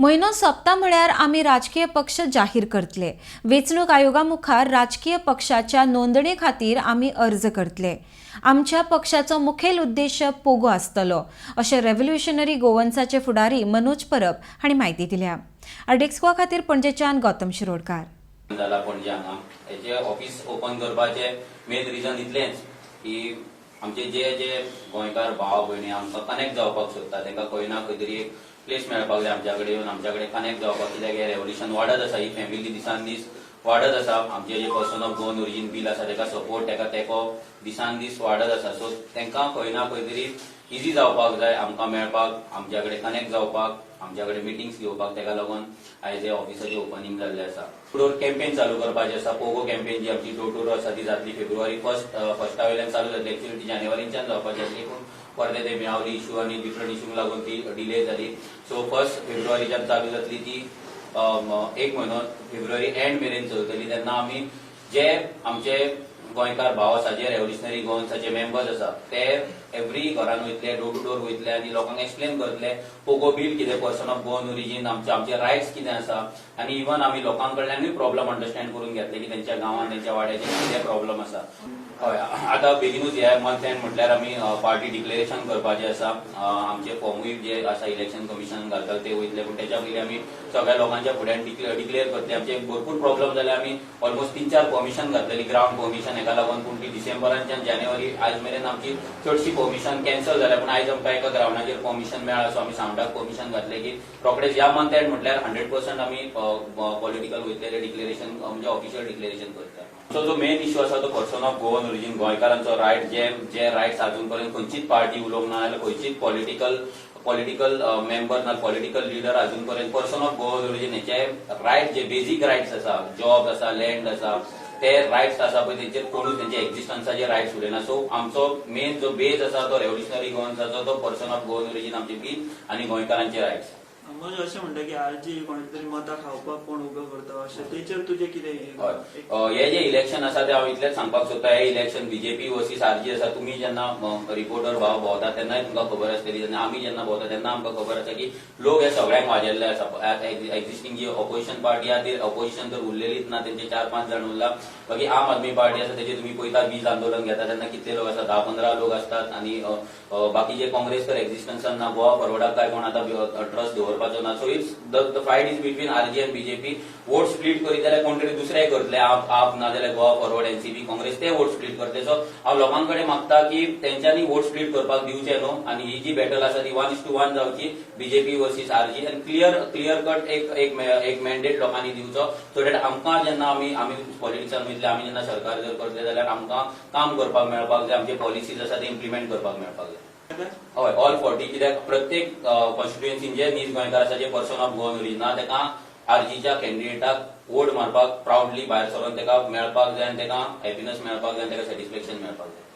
म्हयनो सोंपता म्हळ्यार आमी राजकीय पक्ष जाहीर करतले। वेंचणूक आयोगा मुखार राजकीय पक्षाच्या नोंदणी खातीर आमी अर्ज करतले। आमच्या पक्षाचो मुखेल उद्देश पोगो आसतलो, अशें रेव्होल्युशनरी गोवन्साचे फुडारी मनोज परब हांणी म्हायती दिल्या। आर्डेक्सवा खातीर पणजेच्यान गौतम शिरोडकार। जाला पणजे हांगा हेचे ऑफिस ओपन करपाचे मेन रिजन इतलेंच की आमचे जे जे गोंयकार भाव भयणी आमकां कनेक्ट जावपाक सोदता तांकां खंय ना खंय तरी एक प्लेस मेळपाक जाय आमच्या कडेन येवन आमच्या कडेन कनेक्ट जावपाक, कित्याक हे रेव्होल्युशन वाडत आसा, ही फॅमिली दिसान दीस वाडत आसा। आमचे जे person of Goan origin bill आसा ताका सपोर्ट ताका तेको दिसान दीस वाडत आसा। सो तांकां खंय ना खंय तरी इजी जावपाक जाय आमकां मेळपाक, आमच्या कडेन कनेक्ट जावपाक, आमच्या कडेन मिटिंग्स घेवपाक। ताका लागून आयज हे ऑफिसाचें ओपनिंग जाल्लें आसा। फुडोर कॅम्पेन चालू करपाचें आसा। पोगो कॅम्पेन जी आमची डोर टू डोर आसा ती जातली फेब्रुवारी फर्स्टा वयल्यान चालू जातली। एक्चुअली ती जानेवारीच्यान जावपाची आसली, पूण परते ते मेळावली इश्यू आनी डिफरंट इश्यूंक लागून ती डिले जाली। सो 1 फेब्रुवारीच्यान चालू जातली ती। एक म्हयनो फेब्रुवारी एंड मेरेन चलतली। तेन्ना आमी जे आमचे गोंयकार भाव आसा, जे रेव्होल्युशनरी गोवन्साचे मेंबर्स आसा, ते एव्हरी घरान वयतले, डोर टू डोर वयतले आनी लोकांक एक्सप्लेन करतले पोगो बील कितें, पर्सन ऑफ गोवन ओरिजीन, आमचे रायट्स कितें आसा, आनी इवन आमी लोकांकडल्यानूय प्रॉब्लम अंडरस्टँड करून घेतले की तेंच्या गांवांत तेंच्या वाड्याचेर कितें प्रॉब्लम आसा। हय, आतां बेगीनूच ह्या मंथ एंड म्हटल्यार आमी पार्टी डिक्लेरेशन करपाचें आसा। आमचे फॉर्मूय जे आसा इलेक्शन कमिशन घालता ते वयतले, पूण तेच्या पयलीं आमी सगळ्या लोकांच्या फुड्यान डिक्लेअर करतले। आमचे भरपूर प्रॉब्लम जाले, आमी ऑलमोस्ट 3-4 परमिशन घातलेली, ग्राउंड परमिशन हेका लागून, पूण ती डिसेंबराच्यान जानेवारी आयज मेरेन आमची चडशी परमिशन कॅन्सल जाल्या। पूण आयज आमकां एका ग्राउंडाचेर परमिशन मेळ्ळा, सो आमी सावंडाक परमिशन घातले की रोखडेच ह्या मंथ एंड म्हटल्यार 100% आमी पॉलिटिकल वयतले डिक्लेरेशन, म्हणजे ऑफिशियल डिक्लेरेशन करता। सो जो मेन इश्यू आसा तो पर्सन ऑफ गोवन ओरिजीन, गोंयकारांचो रायट, जे रायट्स अजून पर्यंत खंयचीच पार्टी उलोवंक ना, जाल्यार खंयचीच पॉलिटिकल मेंबर ना, पॉलिटिकल लिडर अजून पर्यंत पर्सन ऑफ गोवन ओरिजीन हेचे रायट, जे बेजीक रायट्स आसा, जॉब आसा, लँड आसा, ते रायट्स आसा पळय तेंचेर कोणूच तेंचे एक्झिस्टन्साचे रायट्स उलयना। सो आमचो मेन जो बेज आसा तो रेव्होल्युशनरी गोवन्साचो, तो पर्सन ऑफ गोवन ओरिजीन, आमचे बील आनी गोंयकारांचे रायट्स। म्हणजे अशें म्हणटा की आजी कोणाच्या तरी मतां खावपाक कोण उबो करता, अशें तेचेर तुजें कितें? हे जे इलेक्शन आसा ते हांव इतलेंच सांगपाक सोदता, हे इलेक्शन बीजेपी वर्सीस आरजी आसा। तुमी जेन्ना रिपोर्टर भाव भोंवता तेन्नाय तुमकां खबर आसतली, जेन्ना आमी जेन्ना भोंवता तेन्ना आमकां खबर आसा की लोक हे सगळ्यांक वाजेल्ले आसा। एक्झिस्टिंग जी ऑपोजिशन पार्टी आहा ती ऑपोजिशन तर उरलेलीच ना, तेंचे 4-5 जाण उरला। बाकी आम आदमी पार्टी आसा तेजे तुमी पळयता, वीज आंदोलन घेता तेन्ना कितले लोक आसा, 10-15 लोक असतात। आनी बाकीचे काँग्रेस तर एक्झिस्टन्सान ना, गोवा फॉरवर्डाक काय कोण आतां ट्रस्ट दवरपाचो ना। So it's the fight is between RG आनी बीजेपी। वोट स्प्लीट करीत जाल्यार कोण तरी दुसरे करतले, आप ना जाल्यार गोवा फॉरवर्ड, एनसीपी, काँग्रेस, ते वोट स्प्लीट करतले। सो हांव लोकांकडे मागता की तेंच्यांनी वोट स्प्लीट करपाक दिवचे न्हू, आनी ही जी बॅटल आसा ती 1:1 जावची, बीजेपी वर्सीस आरजी, आनी क्लियर कट एक मॅन्डेट लोकांनी दिवचो, सो दॅट आमकां जेन्ना आमी पॉलिटिक्सान वयतले, आमी जेन्ना सरकार जर करतले जाल्यार आमकां काम करपाक मेळपाक जाय, आमचे पॉलिसीज आसा ते इम्प्लिमेंट करपाक मेळपाक जाय। हय, ऑल 40, कित्याक प्रत्येक कॉन्स्टिट्युएन्सीन जे नीज गोंयकार आसा, जे पर्सन ऑफ गोवन ओरिजीन आहा, तेका आरजीच्या कॅन्डिडेटाक वोट मारपाक प्राउडली भायर सरून तेका मेळपाक जाय, आनी तेका हॅपीनेस मेळपाक जाय, आनी तेका सॅटिस्फॅक्शन मेळपाक जाय।